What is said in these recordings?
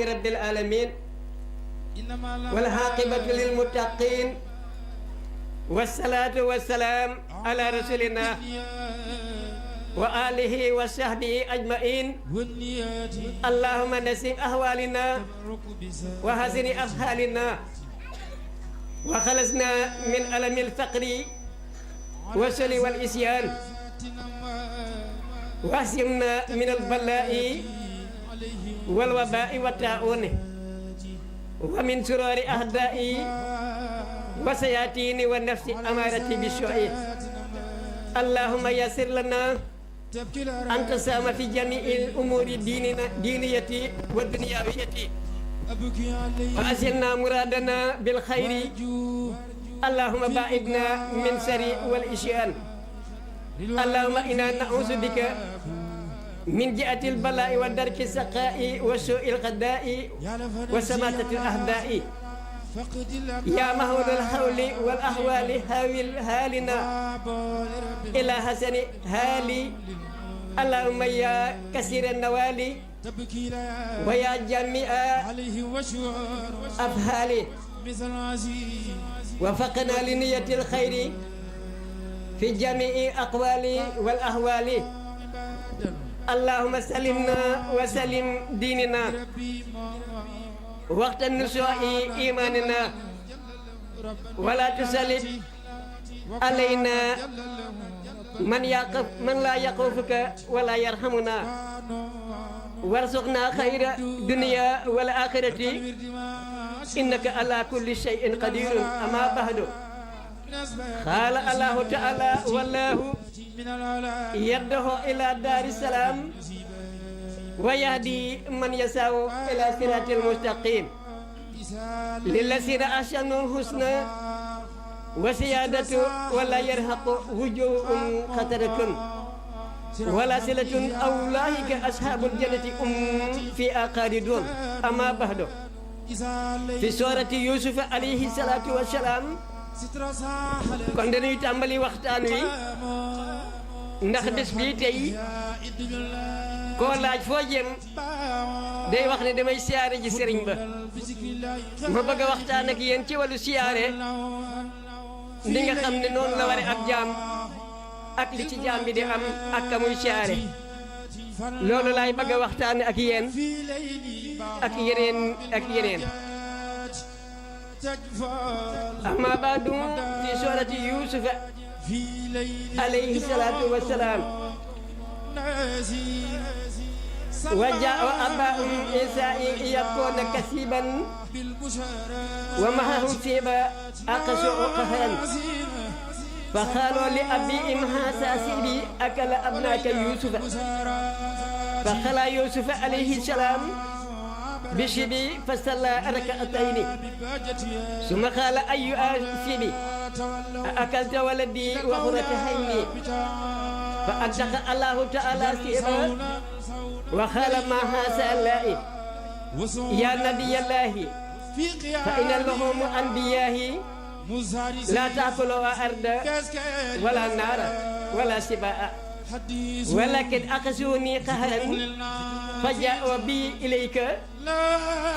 رب العالمين والعاقبة للمتقين والصلاة والسلام على رسولنا وآله وصحبه أجمعين اللهم نسم أحوالنا وحسن أفعالنا وخلصنا من ألم الفقر والسل والإسيان واحسمنا من البلاء والوباء والطاعون ومن شرور أعداء وسياتين والنفس أمارة بالسوء اللهم يسر لنا أن تسام في جميع الأمور دينية والدنيوية وأسلنا مرادنا بالخير اللهم باعدنا من شر والإشيان اللهم إنا نعوذ بك من جهة البلاء ودرك السقاء وسوء القضاء وسماتة الأعداء يا مهول الحول والأحوال حاول حالنا إلى حسن حالي اللهم يا كثير النوال ويا جميع أفعالي وفقنا لنية الخير في جميع أقوالي والأحوال اللهم سلمنا وسلم ديننا وقت النشوء إيماننا ولا تسلط علينا من لا يخافك ولا يرحمنا وارزقنا خير الدنيا والآخرة إنك على كل شيء قدير أما بعد قال الله تعالى والله يدعو إلى دار السلام ويهدي من يشاء إلى صراط المستقيم للذين أحسنوا الحسنى وزيادة ولا يرهق وجوههم قترة ولا صلة أولئك أصحاب الجنة في خالدون أما بعد في سورة يوسف عليه الصلاة والسلام kon dañuy tàmbali waxtaan wi ndax bés bii tey koo laaj foo jëm day wax ne damay siyaare ji sëriñ ba ma bëgg a waxtaan ak yéen ci wàllu siyaare li nga xam ne noonu la ware ab jaam ak li ci jaam bi di am ak ka muy siyaare loolu laay bëgg a waxtaan ak yéen ak yeneen أما بعد في سورة يوسف عليه الصلاة والسلام وجاء أباء إساء يبكون كثيبا ومعه سيبا أقسوا قهرا فقالوا لأبيهم هذا سيدي أكل أبناك يوسف فقال يوسف عليه السلام بشبي فصلى ركعتين ثم قال أي سيدي أكلت ولدي وخرتين فأنطق الله تعالى سيبا وقال ما هذا الله يا نبي الله فإن لهم أنبياء لا تأكلوا أرض ولا نار ولا سباء ولكن أخذوني قهرا فجاءوا بي إليك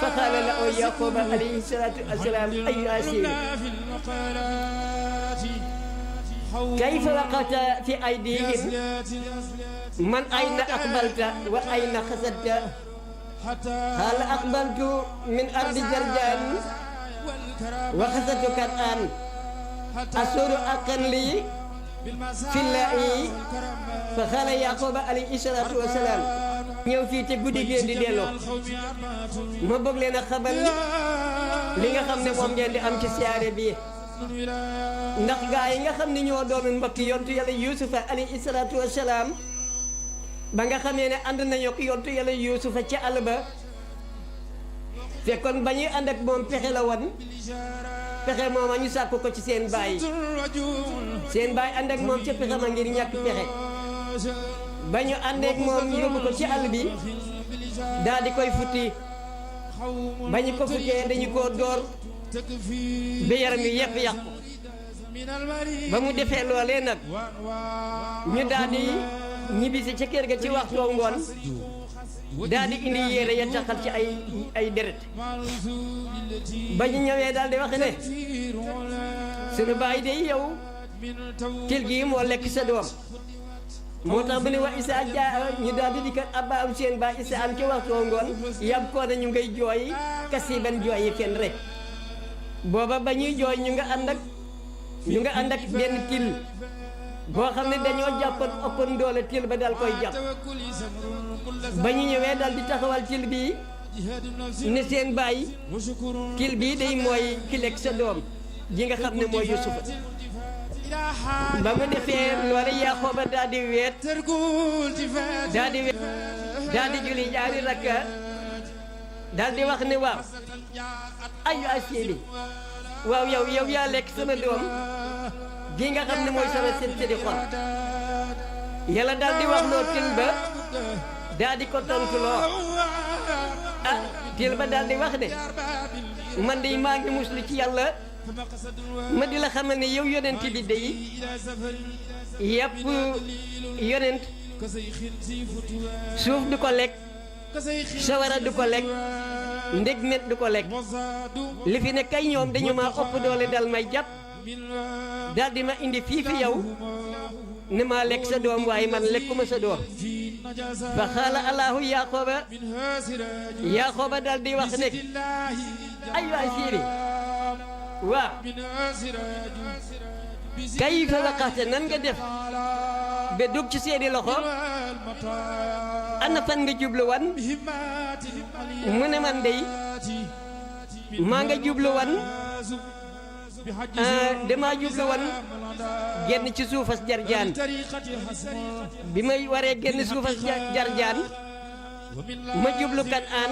فقال له يعقوب عليه الصلاة والسلام أي أسير كيف وقعت في أيديهم من أين أقبلت وأين خسدت قال أقبلت من أرض جرجان وخسدت كالآن أسور أقل لي في الله فقال يعقوب عليه الصلاة والسلام ñëw fii te guddi ngeen di delloo ma bëgg leen a xamal li nga xam ne moom ngeen di am ci siyaare bi ndax gaa yi nga xam ne ñoo doomi mbokki yontu yàlla yusufa alayhi salaatu wasalaam ba nga xamee ne ànd nañu ko yontu yàlla yusufa ci àll ba fekkoon ba ñuy ànd ak moom pexe la woon pexe mooma ñu sàkk ko ci seen baay ànd ak moom ca pexe ma ngir ñàkk pexe ba ñu àndeek moom yóbbu ko ci àll bi daal di koy futti ba ñu ko futtee dañu koo door ba yaram yi yëpp yàqu ba mu defee loolee nag ñu daal di ñibbisi ca kër ga ci waxtu ngoon daal di indi yére ya taxal ci ay deret ba ñu ñëwee daal di wax ne sunu baay de yow til gi moo lekk sa doom moo tax bu ne wa isa ja ñu daal di dikkat abba am seen ba isa am ci waxtu ngoon yam koo na ñu ngay jooy kasiban jooy yi kenn rek booba ba ñuy jooy ñu nga ànd ak benn til boo xam ne dañoo jàppoon ëppoon doole til ba dal koy jàpp ba ñu ñëwee dal di taxawal til bii ne seen baay til bii day mooy ki lekk sa doom ji nga xam ne mooy Yusufa ba mu defee loolu Yaaxooba daal di weet daal di julli ñaari rakka daal di wax ne waaw ayu asiili waaw yow yaa lekk sama doom gi nga xam ne mooy sama seen di xol yàlla daal di wax loo til ba daal di ko tontu loo til ba daal di wax ne man de maa ngi muslu ci yàlla ma di la xamal ne yow yonent bi day yàpp yonent suuf du ko lekk sawara du ko lekk ndég met du ko lekk li fi ne kay ñoom dañu maa ëpp doole dal may jàpp daal di ma indi fii fi yow ne maa lekk sa doom waaye man lekkuma sa doom fa xaala allahu Yaaxooba daal di wax nekk ay waay siiri waaw kayfa waqaxte nan nga def ba dugg ci seeni loxo ana fan nga jublu wan mu ne man dey maa nga jublu wan damaa jublu wan génn ci suufas jarjaan bi may waree génn suufas jarjaan ma jublu Kanaan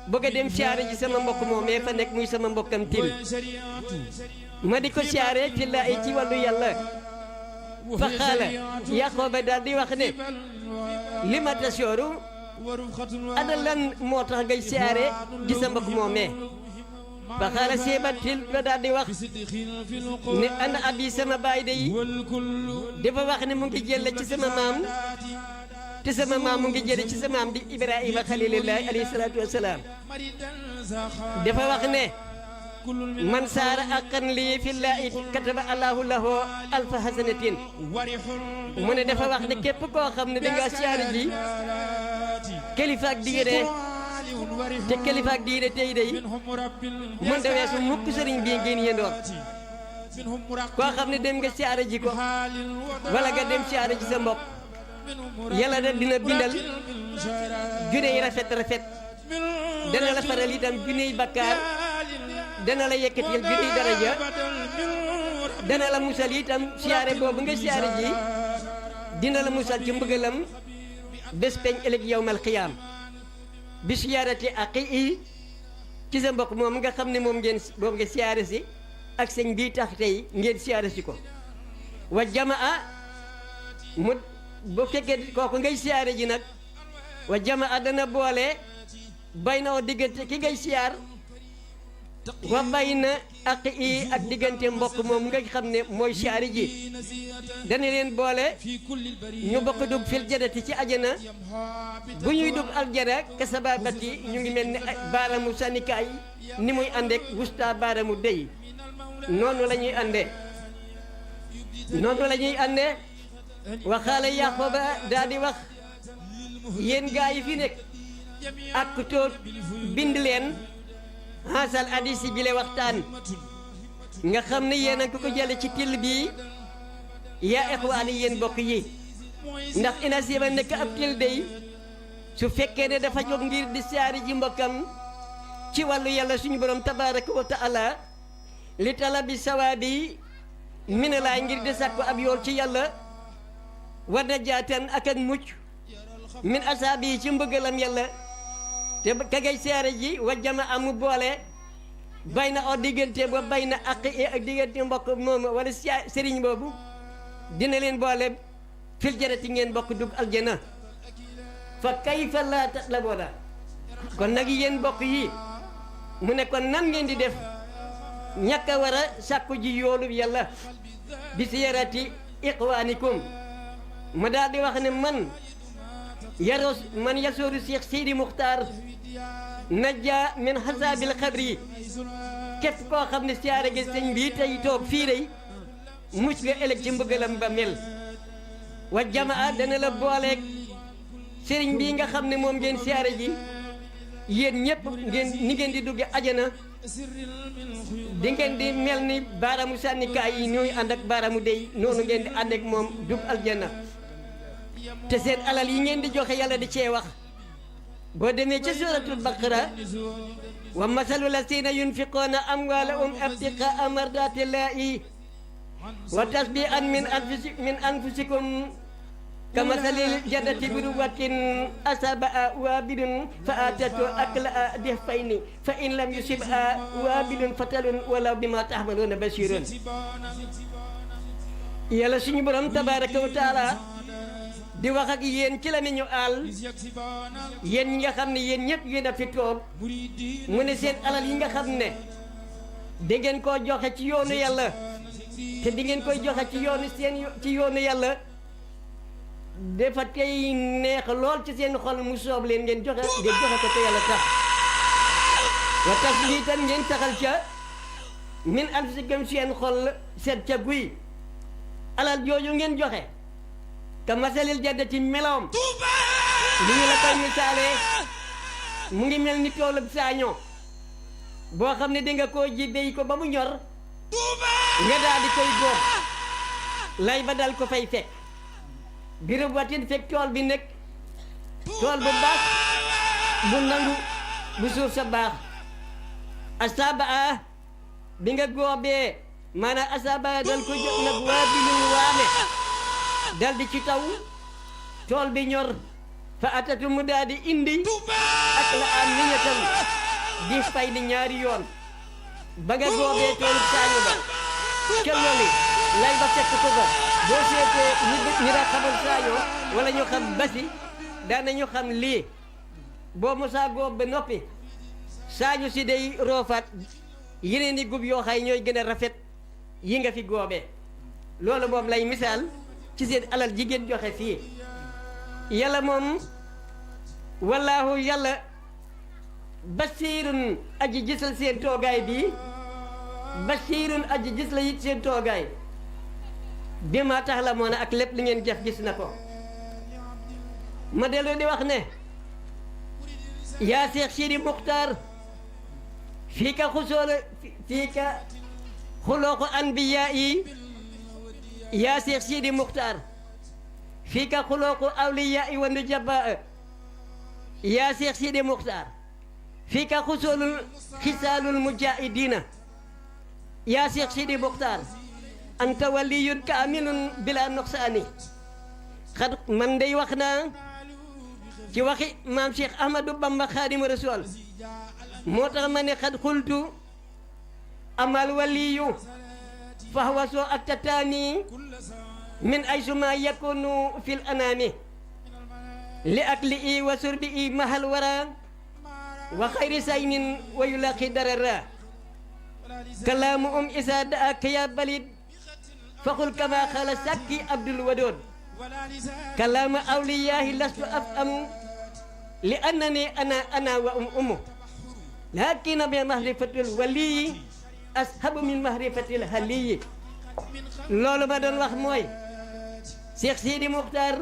bëgg a dem siyaare ji sama mbokk moomee fa nekk muy sama mbokkam til ma di ko siyaare fi la ay ci wàllu yàlla fa xaala Yaaxooba daal di wax ne li ma tasooru ana lan moo tax ngay siyaare ji sa mbokk moomee fa xaala seeba til ba daal di wax ne ana abi sama baay de yi dafa wax ne mu ngi jëlle ci sama maam te sama maam mu ngi jële ci sama maam di Ibrahima xalilillahi alayhi salaatu wasalaam dafa wax ne man saara aqan lii fillaahi kataba allahu lahu alfa hasanatin mu ne dafa wax ne képp koo xam ne dangaa siyaare ji kilifaak diine te kilifaak diine tey day mën da weesu mukk sëriñ bii ngeen yëndoon koo xam ne dem nga siyaare ji ko wala nga dem siyaare ji sa mbokk yàlla da dina bindal junne yi rafet dana la faral itam junne yi bakkaar dana la yëkkatil junne yi daraja dana la musal itam siyaare boobu nga siyaare ji dina la musal ci mbëggalam bés peñ ëllëg yawmal xiyaam bi siyaarati aqi i ci sa mbokk moom nga xam ne moom nga siyaare si ak sëñ bii tax tey ngeen siyaare si ko wa jamaa mu bu fekkee kooku ngay siyaare ji nag wa jamaa dana boole bay na diggante ki ngay siyaar wa bay na ak i ak diggante mbokk moom nga xam ne mooy siyaare ji dana leen boole ñu bokk dugg fil jannati ci ajana bu ñuy dugg aljana kasababati ñu ngi mel ni baaramu sànnikaay ni muy àndeek wusta baaramu dey noonu la ñuy àndee waxaale Yaaxooba daal di wax yéen gaa yi fi nekk ak toot bind leen haasal hadiis bi le waxtaan nga xam ne yéen a ko jële ci till bi yaa ixwaani yéen bokk yi ndax ina siba nekk ab till day su fekkee ne dafa jóg ngir di siyaari ji mbokkam ci wàllu yàlla suñu borom tabaaraka wa taala li talabi sawaabi minalaay ngir di sàkku ab yool ci yàlla war na jaatan ak mucc min asaabi yi ci mbëggalam yàlla te ka ngay siyaare ji wa jama amu boole bay na oo diggante ba bay na ak diggante mbokk moom wala sëriñ boobu dina leen boole fil jannati ngeen bokk dugg aljana fa kayfa laa tatlaboona kon nag yéen bokk yi mu ne kon nan ngeen di def ñàkk a war a sàkku ji yoolu yàlla bi siyaarati iqwaanikum ma daal di wax ne man yaros man yasooru Cheikh Sidi Muxtaar najja min xasaabil xabri képp koo xam ne siyaare gi sëñ bii tey toog fii day mucc nga ëllëg ci mbëggalam ba mel wa jamaa dana la booleeg sëriñ bii nga xam ne moom ngeen siyaare ji yéen ñëpp ni ngeen di dugge ajana di ngeen di mel ni baaraamu sànnikaay yi ñooy ànd ak baaraamu dey noonu ngeen di ànd ak moom dugg aljana te seen alal yi ngeen di joxe yàlla di cee wax boo demee ca suratul baqara wa masalu lasina yunfiqoona amwaalahum ibtiqaa mardatillahi wa tasbihan min anfusikum kamasalil jannati bi ruwatin asaba waabilun fa atatu akla difayni fa in lam yusibha waabilun fatalun walaw bima tahmaluna basirun yàlla suñu borom tabaraka wa taala di wax ak yéen ci la ñu àll yéen ñi nga xam ne yéen ñëpp yéen a fi toog mu ne seen alal yi nga xam ne da ngeen koo joxe ci yoonu yàlla te di ngeen koy joxe ci yoonu yàlla dafa tey neex lool ci seen xol mu soob leen ngeen joxe ko te yàlla tax wa tasbitan ngeen taxal ca min anfusikum seen xol seet ca guy alal jooju ngeen joxe ka masalil jannati meloom li ñu la koy misaalee mu ngi mel ni toolub saaño boo xam ne di nga koo ji béy ko ba mu ñor nga daal di koy góob lay ba dal ko fay fekk birub watin fekk tool bi nekk tool bu baax bu nangu bu suuf sa baax asaba bi nga góobee maanaam asaba dal ko jot nag waa bi lu waame dal di ci taw tool bi ñor fa atatu mu daal di indi ak la am niñatam di fay di ñaari yoon ba nga góobee toolu saañu ba ca loolu lay ba fekk ko ba boo seetee ñi daa xamal saaño wala ñu xam basi daanañu xam lii boo mosaa góob ba noppi saañu si day roofaat yeneen di gub yoo xay ñooy gën a rafet yi nga fi góobee loolu moom lay misaal ci seen alal jigéen joxe fii yàlla moom wallaahu yàlla basiirun aji gisal seen toogaay bii basiirun aji gis la it seen toogaay bi ma tax la moo ne ak lépp li ngeen jëf gis na ko ma dellu di wax ne yaa Seex Sidi Muxtaar fii ka xulooxu anbiyaa yi yaa Seex Sidi Muxtaar fii ka xulooxu awliyaa yi wa nujabaa yaa Seex Sidi Muxtaar fii ka xisaalul mujaahidiina yaa Seex Sidi Muxtaar anta waliyun kaamilun bila nuqsaani xad man day wax naa ci waxi maam Cheikh Ahmadou Bamba Xaadimu Rasuul moo tax ma ne xad xultu amal waliyu fahuwa soo ak tataani min ay suma yakunu fil anaami li akli i wa surbi i mahal wara wa xayri saynin wa yulaqi darara kalaamu isa daaka ya balid faqul kama xala sakki abdul wadood kalaamu awliyaahi lastu afamu li annani ana wa umu lakin bi mahrifatul waliyi ashabu min mahrifatil haliyi loolu ma doon wax mooy Cheikh Sidi Muxtaar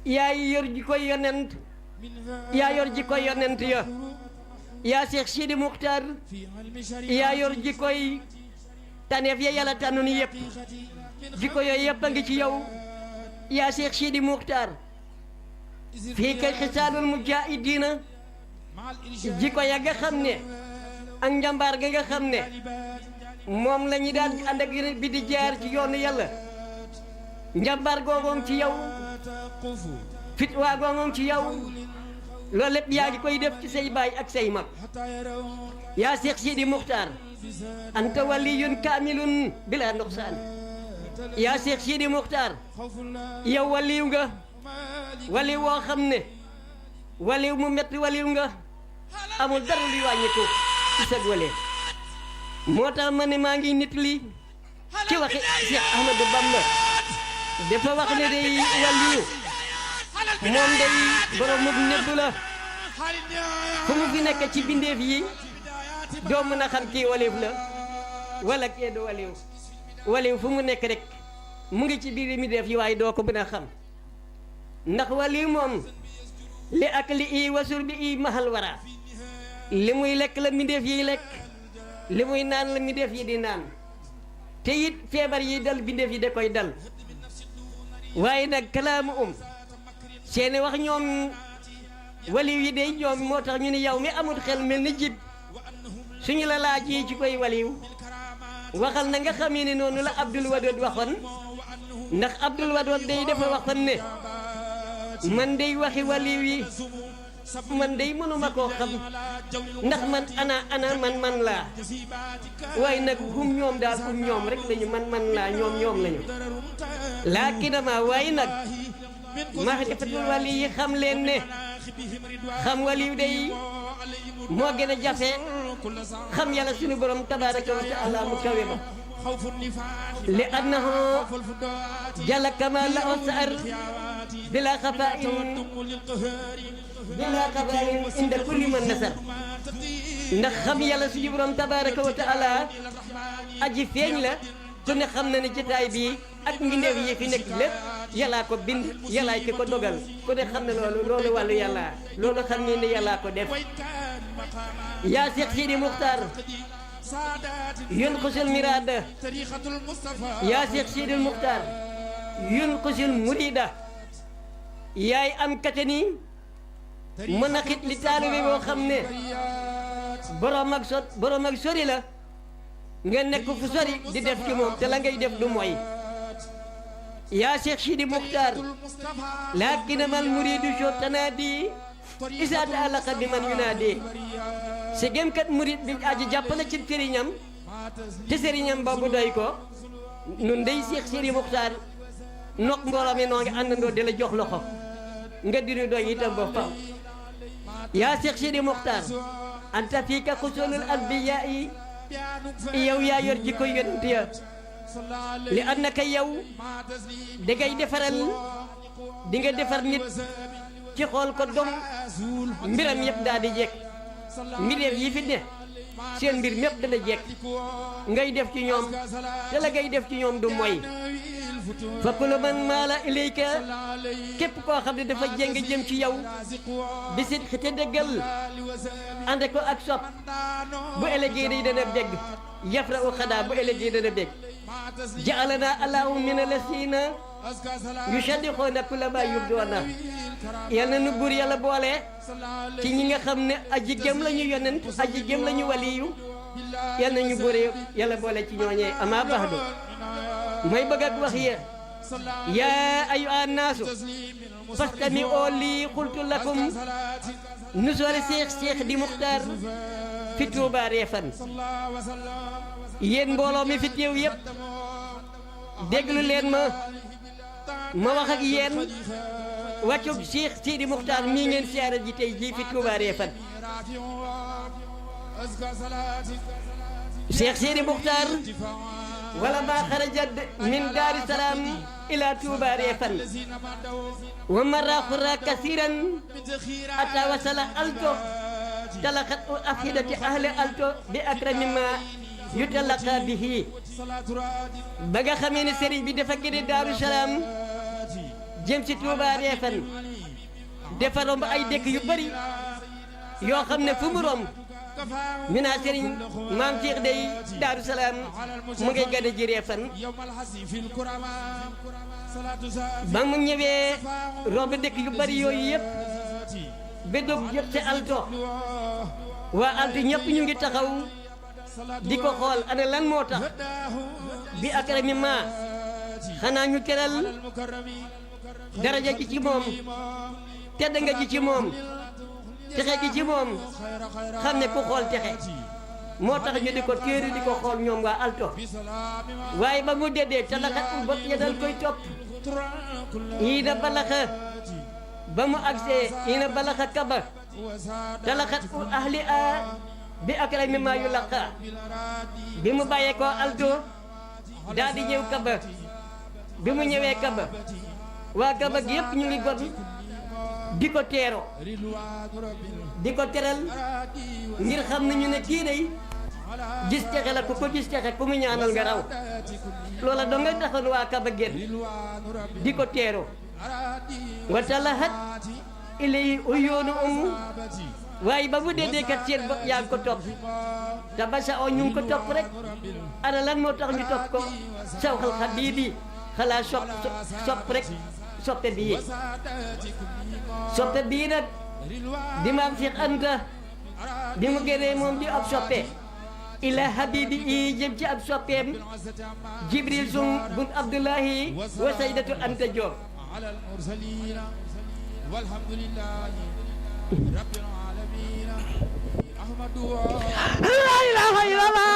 yaa yor jikkoy yonent yaa yor jikkoy yonent ya yaa Cheikh Sidi Muxtaar yaa yor jikkoy taneef ya yàlla tànnu ni yëpp jikko yooyu yëpp a ngi ci yow yaa Cheikh Sidi Muxtaar fii kay xisaalul mujaahidiina jikko ya nga xam ne ak njàmbaar ga nga xam ne moom la ñu daan ànd ak yeneen bi di jaar ci yoonu yàlla njàmbaar googoom ci yow fit waa googoom ci yow loolu lépp yaa ngi koy def ci say baay ak say mag yaa Cheikh Sidi Muxtaar anta waliyun kaamilun bila nuqsaan yaa Cheikh Sidi Muxtaar yow waliw nga waliw woo xam ne waliw mu metti waliw nga amul dara luy wàññiku ci sa wale moo tax ma ne maa ngi nit li ci waxi Cheikh Ahmadou Bamba dafa wax ne day waliyu moom day borom mu nebbu la fu mu fi nekk ci bindeef yi doo mën a xam kii waliw la wala kii du waliw fu mu nekk rek mu ngi ci biir mi def yi waaye doo ko mën a xam ndax waliw moom li ak li i wasur bi i mahal wara li muy lekk la mi def yi lekk li muy naan la mi def yi di naan te it feebar yi dal bindeef yi da koy dal waaye nag kalaamu seeni wax ñoom waliw yi day ñoom moo tax ñu ne yow mi amul xel mel ni jib suñu la laaj yi ci koy waliw waxal na nga xamee ne noonu la Abdul Wadud waxoon ndax Abdul Wadud day dafa waxoon ne man day waxi waliw yi man day mënuma koo xam ndax man ana man laa waaye nag hum ñoom daal hum ñoom rek lañu man laa ñoom lañu laakinama waaye nag maarifatul wali yi xam leen ne xam waliw day moo gën a jafe xam yàlla suñu borom tabaraka wa taala mu kawe ba li annahu jalla kama la osar bila xafain inda kulli man nasar ndax xam yàlla suñu borom tabaraka wa taala aji feeñ la ku ne xam na ne jotaay bi ak mbindeef yi fi nekk lépp yàllaa ko bind yàllaay ki ko dogal ku ne xam ne loolu wàllu yàlla loolu xam ne yàllaa ko def yaa Seex Sidi Muxtaar yunqusul miraada yaa Seex Sidi Muxtaar yunqusul murida yaay am katani mën a xit li taalibe boo xam ne borom ak sori la nga nekk fu sori di def ci moom te la ngay def du mooy yaa Seex Sidi Muxtaar laakinamal muridu soo tanaadi isaa taalaqa bi man yunaadi si gém kat murid bi aji jàppale ci sëriñam te sëriñam boobu doy ko nun day Seex Sidi Muxtaar nok mbooloo mi noo ngi àndandoo di la jox loxo nga dinu doy itam ba faw yaa Seex Sidi Muxtaar anta fii ka xusulul anbiyaa yi yow yaa yor jikko yonent ya li annaka yow dangay defaral di nga defar nit ci xool ko dom mbiram yëpp daal di jekk mbireef yi fi ne seen mbir mépp dana jekk ngay def ci ñoom te la ngay def ci ñoom du moy fa kullu man maala ilayka képp koo xam ne dafa jéng jëm ci yow bisit xite dëggal ànd ko ak sopp bu ëllëgee day dana dégg yafra u xadaa bu ëllëgee dana dégg ja'alana allahu min alasina yusaddiquna kulla ma yubduna yal na nu buur yàlla boole ci ñi nga xam ne aji gëm la ñu yonent aji gëm la ñu waliyu yal na ñu buur yàlla boole ci ñooñee ama baxdu mooy bëgg ak wax ya yaa ayyuha naasu fastami'u lii qultu lakum nusoori Seex Sidi Muxtaar fi Tuuba Refane yéen mbooloo mi fi teew yëpp déglu leen ma wax ak yéen wàccub Seex Sidi Muxtaar mii ngeen siyaara ji tey jii fi Tuuba Refane Seex Sidi Muxtaar wala ma xarajat min daari salaam ila Tuuba Refane wa marra xurra kasiran ata wasala alto talaqat afidati ahli alto bi akrami ma yutalaqa bihi ba nga xamee ne sëriñ bi dafa génne Daaru Salaam jëm si Tuuba Refane dafa romb ay dëkk yu bari yoo xam ne fu mu romb ñu naa sëriñ maam Cheikh day Daaru Salaam mu ngay gane ji Refane ba mu ñëwee romb dëkk yu bari yooyu yëpp ba dog jot ci alto waa alto ñëpp ñu ngi taxaw di ko xool ana lan moo tax bi akrami ma xanaa ñu teral daraja gi ci moom tedd nga ji ci moom texe gi ci moom xam ne ku xool texe moo tax ñu di ko téeri di ko xool ñoom waa alto waaye ba mu déddee talaxat u bot ya dal koy topp yii na balaxa ba mu agsee yii na balaxa kaba talaxat u ahli a bi akrami ma yu laqa bi mu bàyyee ko alto daal di ñëw kaba bi mu ñëwee kaba waa kaba gi yëpp ñu ngi gon di ko teero di ko teral ngir xam nañu ne kii day gis texe la ku ko gis texe ku mu ñaanal nga raw loola doo nga taxoon waa Kaba Guet di ko teero wa talahat ilay uyuunu waaye ba bu dee kat seen bopp yaa ngi ko topp te ba sa ñu ngi ko topp rek ana lan moo tax ñu topp ko sawxal xabiibi xalaa sopp rek soppe bii nag di maam Cheikh Anta di mu génnee moom di ab soppe ila habibi i jëm ci ab soppeem Jibril sum bun Abdullahi wa Saydatu Anta Diop la ilaha illallah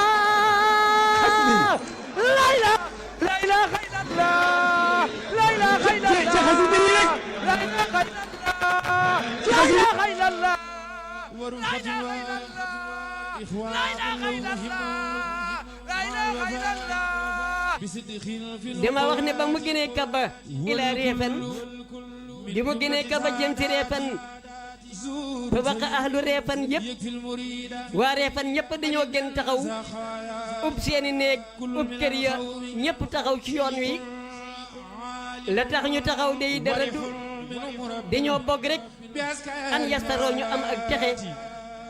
la ilaha illallah la ilaha illallah la ilaha illallah dama wax ne ba mu gënee Kaba ila Réfane di mu gënee Kaba jëm ci Réfane ba wax ahlu Réfane yëpp waa Réfane ñëpp dañoo gën taxaw ub seeni néeg ub kër ya ñëpp taxaw ci yoon wi la tax ñu taxaw day dara du dañoo bokk rek an yastaroo ñu am ak texe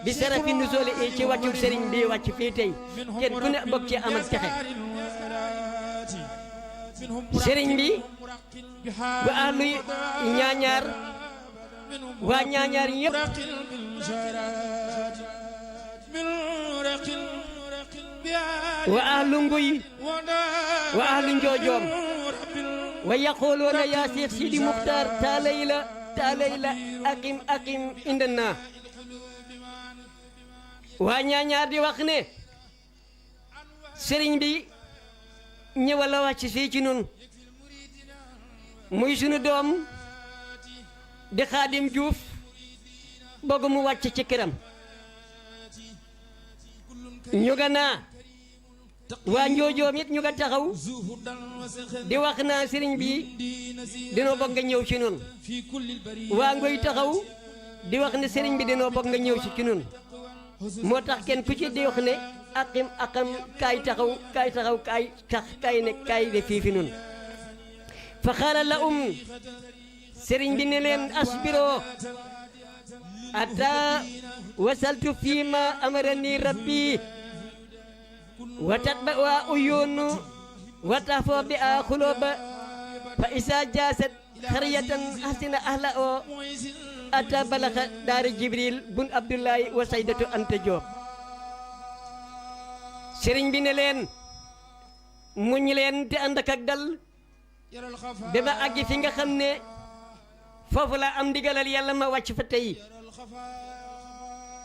bi sarafi nusooli ci wàccu sëriñ bi wàcc fii tey kenn ku ne bokk ci am ak texe sëriñ bi ba ahlu ñaañaar waa ñaañaar yëpp wa ahlu nguy wa ahlu njoojoom wa yaquluuna yaa Seex Sidi Muxtaar taalayla aqim indana waa ñaañaar di wax ne sëriñ bi ñëwal la wàcc fii ci nun muy sunu doom di Xaadim Juuf bëgg mu wàcc ci këram ñu nga naa waa njoojoom it ñu nga taxaw di wax naa sëriñ bi dinoo bëgg nga ñëw ci nun waa ngoy taxaw di wax ne sëriñ bi dinoo bëgg nga ñëw ci nun moo tax kenn ku ci di wax ne aqam kaay taxaw kaay ne fii fi nun fa xaala la sëriñ bi ne leen asbiroo ata wasaltu fii ma amarani rabbi wa tatba wa uyunu wa tafoo bi a xulooba fa isa jaasat xariyatan hasina ahla o ata balaxa daara Jibril bun Abdullahi wa Saydatu Anta Diop sëriñ bi ne leen muñ leen te ànd ak dal ba ma àggi fi nga xam ne foofu la am ndigalal yàlla ma wàcc fa tey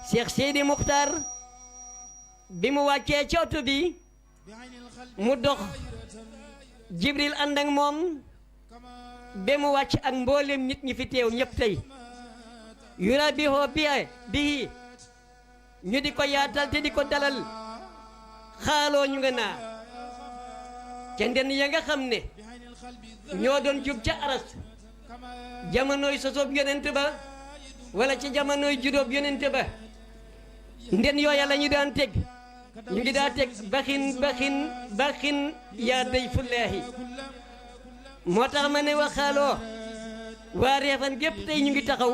Cheikh Sidi Muxtaar bi mu wàccee ci oto bi mu dox Jibril ànd ak moom ba mu wàcc ak mboolem nit ñi fi teew ñëpp tey yura bi hoo bii ñu di ko yaatal te di ko dalal xaaloo ñu nga naa ca ndenn ya nga xam ne ñoo doon jub ca aras jamonoy sosoob yonent ba wala ci jamonoy juróob yonent ba nden yooya la ñu daan teg ñu ngi daa teg baxin yaa day fullaahi moo tax ma ne waxaaloo waa Réfane gépp tey ñu ngi taxaw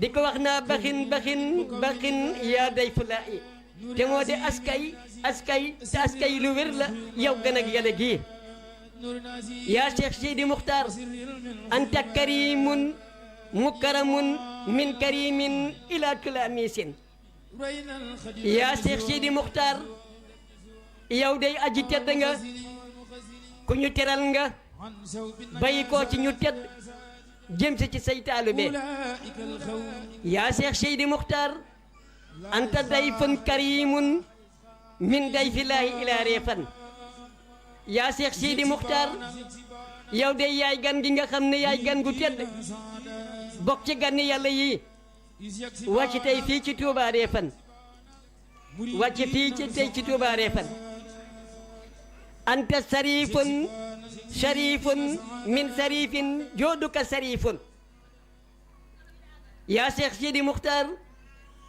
di ko wax naa baxin yaa day fullaahi te moo de askay lu wér la yow gën ak yàlla gii yaa Cheikh Sidi Muxtaar anta karimun mukaramun min karimin ila tulamisin yaa Cheikh Sidi Muxtaar yow day aji tedd nga ku ñu teral nga bàyyi ko ci ñu tedd jëm si ci say taalibe yaa Cheikh Sidi Muxtaar anta dayfun karimun min dayfillaahi ila Réfane yaa Cheikh Sidi Muxtaar yow de yaay gan gi nga xam ne yaay gan gu tedd bokk ci gan yàlla yi wàcc tey fii ci Touba Réfane wàcc fii ci tey ci Touba Réfane anta sharifun min sharifin jooduka sharifun yaa Cheikh Sidi Muxtaar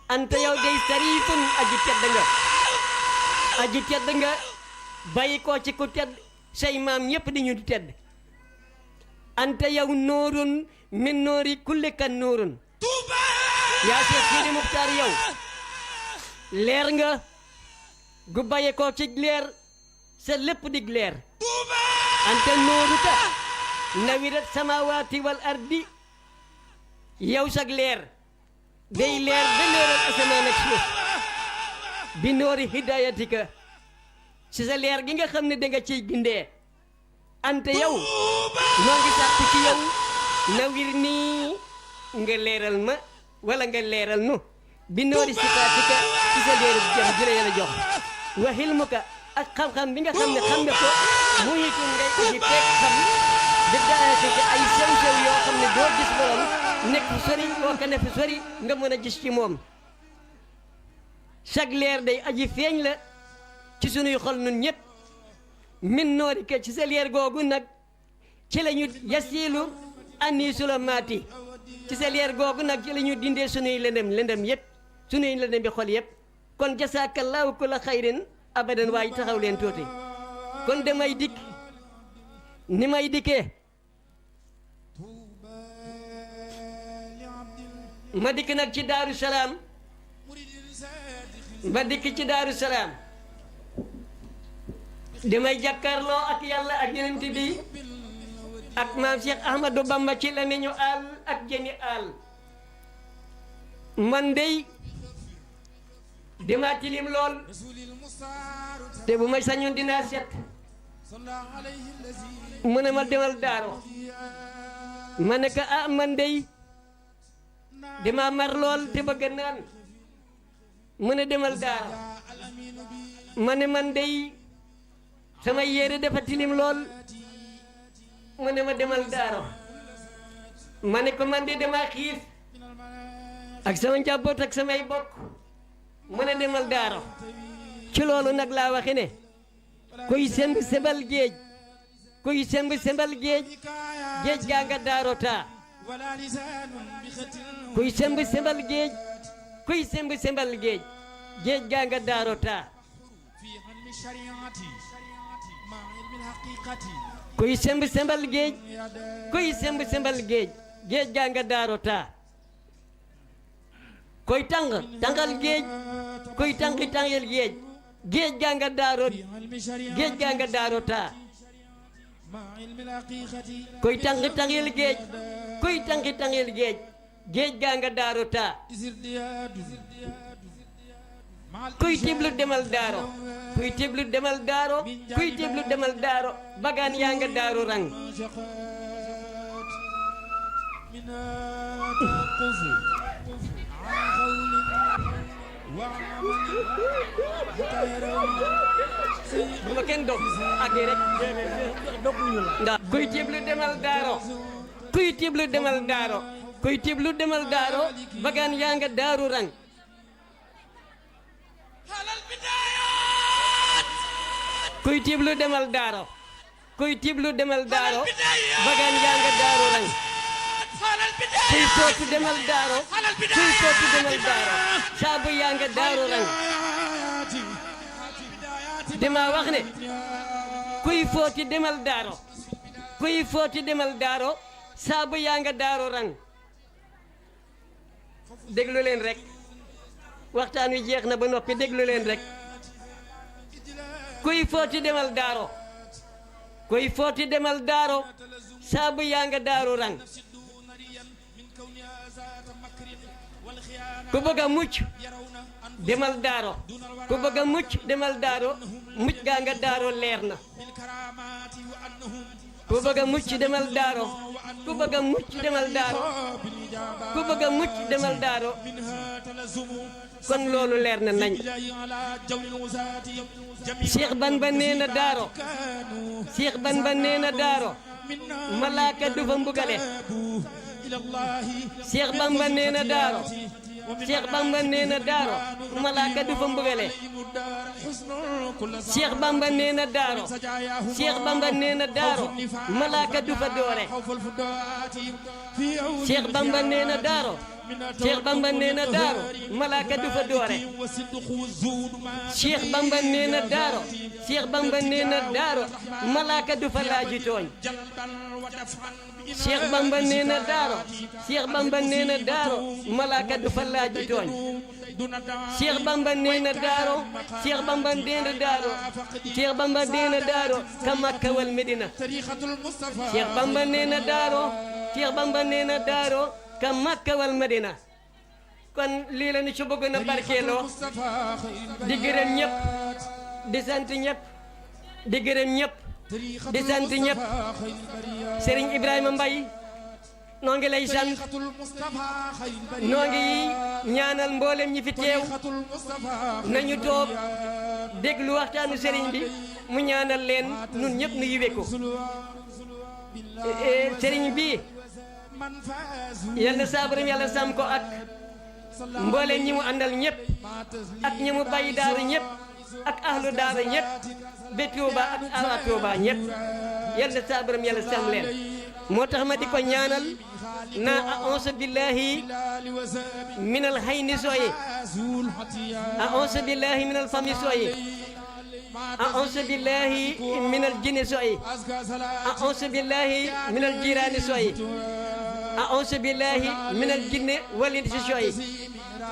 anta yow day sarifun aji tedd nga bàyyi koo ci ku tedd say maam ñëpp di ñu di tedd anta yow noorun min noori kulli kan noorun yaa Cheikh Sidi Muxtaar yow leer nga gu bàyyi koo ci leer sa lépp dig leer anta nooruta nawirat samawaati wal ardi yow sag leer day leer ba leeral asamaan ak suuf bi noori hidayatika ci sa leer gi nga xam ne danga ciy gindee ante yow noo ngi sàkku ci yow nawir nii nga leeral ma wala nga leeral nu bi noori sifaatika ci sa leeru jëm ji la yàlla jox wa hilmuka ak xam-xam bi nga xam ne xam nga ko mu yitul ngay uji fekk xam di daanaka ay sew-sew yoo xam ne doo gis borom nekk fu sori boo ko ne fu sori nga mën a gis ci moom chaque leer day aji feeñ la ci sunuy xol nun ñëpp min noori ke ci sa leer googu nag ci la ñu yasiilu anni sulamaati ci sa leer googu nag ci la ñu dindee sunuy lëndëm yëpp sunuy lëndëm bi xol yëpp kon jasaakallaahu kulla xayrin abadan waaye taxaw leen tuuti kon damay dikk ni may dikkee ma dikk nag ci Daaru Salaam ma dikk ci Daaru Salaam damay jàkkaarloo ak yàlla ak yonent bi ak maam Cheikh Ahmadou Bamba ci la ñu àll ak jëni àll man dey dama tilim lool te bu may sañoon dinaa set mu ne ma demal daaro ma ne ko man dey dama mar lool te bëgg naan mu ne demal daaro ma ne man dey sama yére dafa tilim lool mu ne ma demal daaro ma ne ko man de dama xiif ak sama njaboot ak samay bokk mu ne demal daaro ci loolu nag laa waxe ne kuy semb sembal géej kuy semb sembal géej géej gaa nga daaro taa kuy semb sembal géej kuy semb sembal géej géej gaa nga daaro taa kuy semb sembal géej kuy semb sembal géej géej gaa nga daaro taa koy tàngal géej kuy tàngal géej géej gaa nga daaro géej gaa nga daaro taa kuy tàngal géej kuy tàngal géej géej gaa nga daaro taa kuy tiblu demal daaro kuy tiblu demal daaro kuy tiblu demal daaro bagaan yaa nga daaro rang bu ma kenn dog ak rek ndax kuy tiblu demal daaro kuy tiblu demal daaro kuy tiblu demal daaro bagaan yaa nga daaro rang kuy tiblu demal daaro kuy tiblu demal daaro bagaan yaa nga daaro rang kuy footu demal daaro kuy footu demal daaro saabu yaa nga daaro rang dama wax ne kuy footi demal daaro kuy footi demal daaro saabu yaa nga daaro rang déglu leen rek waxtaan wi jeex na ba noppi déglu leen rek kuy footi demal daaro kuy footi demal daaro saabu yaa nga daaro rang ku bëgg a mucc demal daaro ku bëgg a mucc demal daaro mucc gaa nga daaro leer na ku bëgg a mucc demal daaro ku bëgg a mucc demal daaro ku bëgg a mucc demal daaro kon loolu leer na nañ Cheikh Bamba nee na daaro Cheikh Bamba nee na daaro malaaka du fa mbugale Cheikh Bamba nee na daaro Cheikh Bamba nee na daaro malaaka du fa mbugale Cheikh Bamba nee na daaro Cheikh Bamba nee na daaro malaaka du fa doore Cheikh Bamba nee na daaro Cheikh Bamba nee na daaro malaaka du fa doore Cheikh Bamba nee na daaro Cheikh Bamba nee na daaro malaaka du fa laaji tooñ Cheikh Bamba nee na daaro Cheikh Bamba nee na daaro malaaka du fa laaji tooñ Cheikh Bamba nee na daaro Cheikh Bamba nee na daaro Cheikh Bamba nee na daaro ka Makka wal Medina Cheikh Bamba nee na daaro Cheikh Bamba nee na daaro ka Makka wal Medina kon lii la ñu ci bëggoon a barkeeloo di gërëm ñëpp di sant ñëpp di gërëm ñëpp di sant ñëpp Serigne Ibrahima Mbaye noo ngi lay sant noo ngi ñaanal mboolem ñi fi teew nañu toog déglu waxtaanu Serigne bi mu ñaanal leen nun ñëpp nu yiwe ko Serigne bi yal na saabaram yàlla sàmm ko ak mboolem ñi mu àndal ñëpp ak ñi mu bàyyi daara ñëpp ak ahlu daara ñëpp ba Tuuba ak awa Tuuba ñëpp yal na saabaram yàlla sàmm leen moo tax ma di ko ñaanal naa a'uuzu billahi minal hayni sooyi a'uuzu billahi minal fami sooyi a'uuzu billahi minal jinni sooyi a'uuzu billahi minal jiraani sooyi a'uuzu billahi minal jinni wal insi sooyi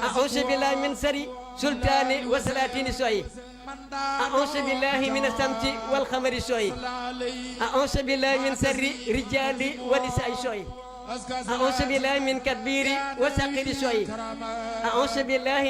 a'uuzu billahi min sari sultaani wa salaatini sooyi a'uuzu billahi mina samti wal xamari sooyi a'uuzu billahi min sarri rijaali wa nisaa'i sooyi a'uuzu billahi min kadbiri wa saqiri sooyi a'uuzu billahi